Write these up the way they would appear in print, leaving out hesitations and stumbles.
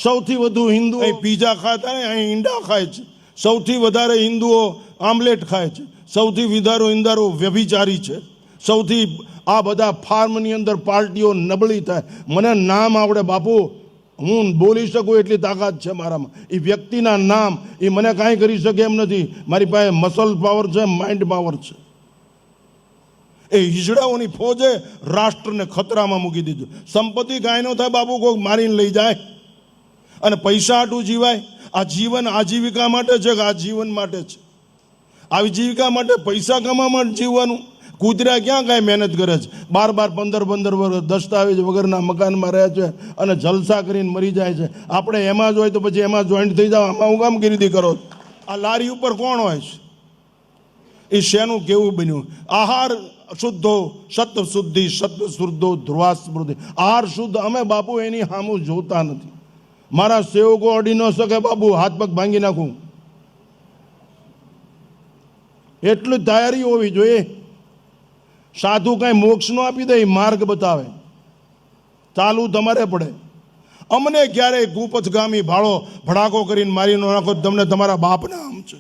સૌથી વધુ હિન્દુઓ પીઝા ખાતા ને અહીં ઈંડા ખાય છે, સૌથી વધારે હિન્દુઓ આમલેટ ખાય છે, સૌથી વધારે હિન્દુઓ વ્યભિચારી છે, સૌથી આ બધા ફાર્મની અંદર પાર્ટીઓ નબળી થાય. મને નામ આવડે બાપુ, હું બોલી શકું એટલી તાકાત છે મારામાં. એ વ્યક્તિના નામ એ મને કાંઈ કરી શકે એમ નથી. મારી પાસે મસલ પાવર છે, માઇન્ડ પાવર છે. એ હિજડાઓની ફોજે રાષ્ટ્રને ખતરામાં મૂકી દીધું. સંપત્તિ કાંઈ ન થાય બાપુ, કોઈક મારીને લઈ જાય. અને પૈસા હાટું જીવાય? આ જીવન આજીવિકા માટે છે કે આ જીવન માટે છે? આજીવિકા માટે પૈસા કમાવા માટે જીવવાનું? કૂતરા ક્યાં કાંઈ મહેનત કરે છે? 12-15 વર્ષ દસ્તાવેજ વગરના મકાનમાં રહે છે અને જલસા કરીને મરી જાય છે. આપણે એમાં જ હોય તો પછી એમાં જોઈન્ટ થઈ જાવ. આમાં હું કામ ગીરીદી કરો? આ લારી ઉપર કોણ હોય છે? એ શેનું કેવું બન્યું? આહાર શુદ્ધો સત્વ શુદ્ધિ, સત્વ શુદ્ધો ધ્રુવા સ્મૃતિ. આહાર શુદ્ધ. અમે બાપુ એની સામું જોતા નથી. મારા સેવકો અડી ન શકે બાપુ, હાથ પગ ભાંગી નાખું. એટલી તૈયારી હોવી જોઈએ. સાધુ કાંઈ મોક્ષ નો આપી દે, માર્ગ બતાવે. ચાલુ તમારે પડે. અમને ક્યારેય કુપથગામી ભાળો ભડાકો કરીને મારી નો નાખો, તમને તમારા બાપના આમ છે.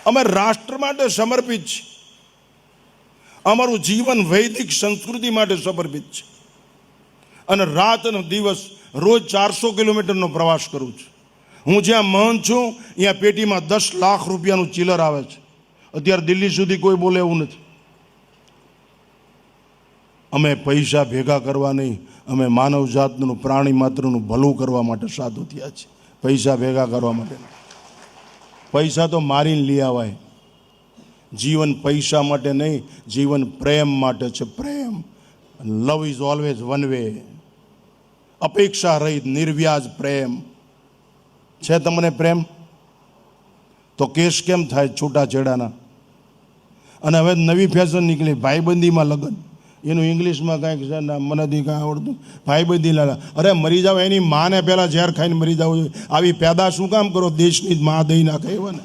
અમે રાષ્ટ્ર માટે સમર્પિત છીએ. અમારું જીવન વૈદિક સંસ્કૃતિ માટે સમર્પિત છે. અને રાત અને દિવસ રોજ 400 કિલોમીટરનો પ્રવાસ કરું છું. હું જ્યાં મહંત છું ત્યાં પેટીમાં 10 લાખ રૂપિયાનું ચિલર આવે છે. અત્યારે દિલ્હી સુધી કોઈ બોલે એવું નથી. અમે પૈસા ભેગા કરવા નહીં, અમે માનવ જાતનું, પ્રાણી માત્રનું ભલું કરવા માટે સાધુ થયા છે. પૈસા ભેગા કરવા માટે. પૈસા તો મારીને લઈ આવાય. જીવન પૈસા માટે નહીં, જીવન પ્રેમ માટે છે. પ્રેમ. Love is always one way. અપેક્ષા રહિત નિર્વ્યાજ પ્રેમ છે. તમને પ્રેમ તો કેસ કેમ થાય છૂટાછેડાના? અને હવે નવી ફેશન નીકળી, ભાઈબંધીમાં લગ્ન. એનું ઇંગ્લિશમાં કાંઈક છે ને, મને કાંઈ આવડતું. ભાઈબંધી લાલા. અરે મરી જાવ, એની માને પહેલાં ઝેર ખાઈને મરી જવું જોઈએ. આવી પેદા શું કામ કરો? દેશની જ માં દઈ નાખે એવા ને.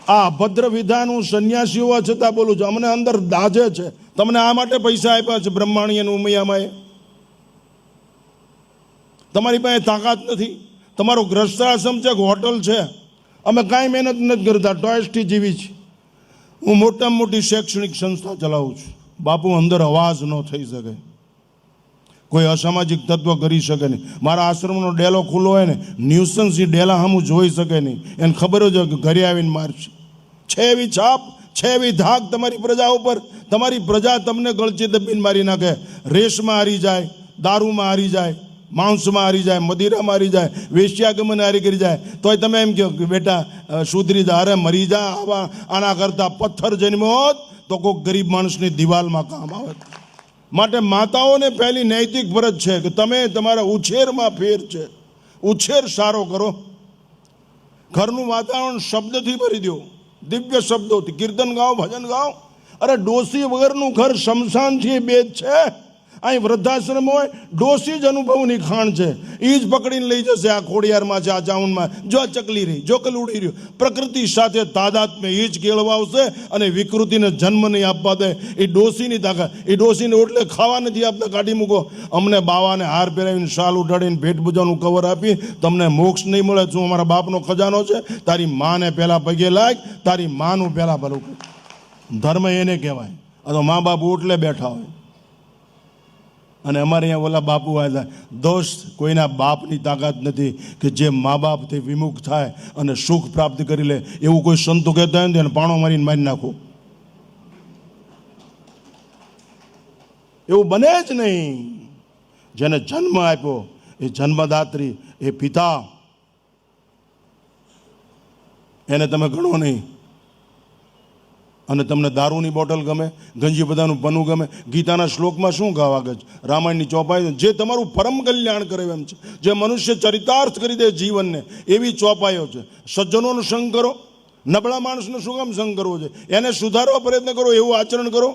આ અભદ્ર વિધાન હું સંન્યાસી હોવા છતાં બોલું છું. અમને અંદર દાજે છે. તમને આ માટે પૈસા આપ્યા છે બ્રહ્માણી અને ઉમૈયામાએ? તમારી પાસે તાકાત નથી. તમારો ગ્રસ્તાશ્રમ છે કે હોટલ છે? અમે કાંઈ મહેનત નથી કરતા, ટોયસ્ટી જીવી છે. હું મોટામાં મોટી શૈક્ષણિક સંસ્થા ચલાવું છું. બાપુ અંદર અવાજ ન થઈ શકે, કોઈ અસામાજિક તત્વ કરી શકે નહીં. મારા આશ્રમનો ડેલો ખુલ્લો હોય ને, ન્યુસન્સ એ ડેલા સામું જોઈ શકે નહીં. એને ખબર જ હોય કે ઘરે આવીને મારશે. છે એવી છાપ, છે એવી ધાક તમારી પ્રજા ઉપર. તમારી પ્રજા તમને ગળચી દબીને મારી નાખે. રેસમાં હારી જાય, દારૂમાં હારી જાય, માંસમાં હારી જાય, મદિરામાં હારી જાય, વેશ્યાગમન હારી કરી જાય. તોય તમે એમ કહો કે બેટા સુધરી જા. અરે મરી જા. આવા આના કરતાં પથ્થર જન્મ્યો હોત તો કોઈક ગરીબ માણસની દિવાલમાં કામ આવે. માટે માતાઓને પહેલી નૈતિક ફરજ છે કે તમે તમારા ઉછેરમાં ફેર છે. ઉછેર સારો કરો. ઘરનું વાતાવરણ શબ્દથી ભરી દો, દિવ્ય શબ્દોથી. કીર્તન ગાઓ, ભજન ગાઓ. અરે ડોસી વગરનું ઘર શમશાનથી બેદ છે. અહીં વૃદ્ધાશ્રમ હોય, ડોસી જ અનુભવની ખાણ છે. એ જ પકડીને લઈ જશે. આ ખોડિયારમાં છે, આ ચાઉનમાં જો ચકલી રહી, જો કલુડી રહ્યું. પ્રકૃતિ સાથે તાદાત્મ્ય એ જ કેળવાવશે અને વિકૃતિને જન્મ નહીં આપવા દે. એ ડોસીની તાકાત. એ ડોસીને ઓટલે ખાવા નથી આપતા, કાઢી મૂકો. અમને બાવાને હાર પહેરાવીને, શાલ ઉઠાડીને, ભેટ પૂજાનું કવર આપી તમને મોક્ષ નહીં મળે. શું અમારા બાપનો ખજાનો છે? તારી માને પહેલાં પગે લાગ, તારી માનું પહેલાં ભલું કર. ધર્મ એને કહેવાય. આ તો મા બાપ ઓટલે બેઠા હોય. અને અમારે અહીંયા ઓલા બાપુ આવ્યા. દોસ્ત, કોઈના બાપની તાકાત નથી કે જે મા બાપથી વિમુખ થાય અને સુખ પ્રાપ્ત કરી લે. એવું કોઈ સંતો કહેતા હોય ને એને પાણો મારીને મારી નાખો. એવું બને જ નહીં. જેને જન્મ આપ્યો એ જન્મદાત્રી, એ પિતા, એને તમે ગણો નહીં. અને તમને દારૂની બોટલ ગમે, ગંજી બધાનું પનું ગમે. ગીતાના શ્લોકમાં શું ગાવા છે? રામાયણની ચોપાઈ. જે તમારું પરમ કલ્યાણ કરે એમ છે, જે મનુષ્ય ચરિતાર્થ કરી દે જીવનને, એવી ચોપાઈઓ છે. સજ્જનોનો સંગ કરો. નબળા માણસનો શું કામ સંગ કરવો છે? એને સુધારવા પ્રયત્ન કરો, એવું આચરણ કરો.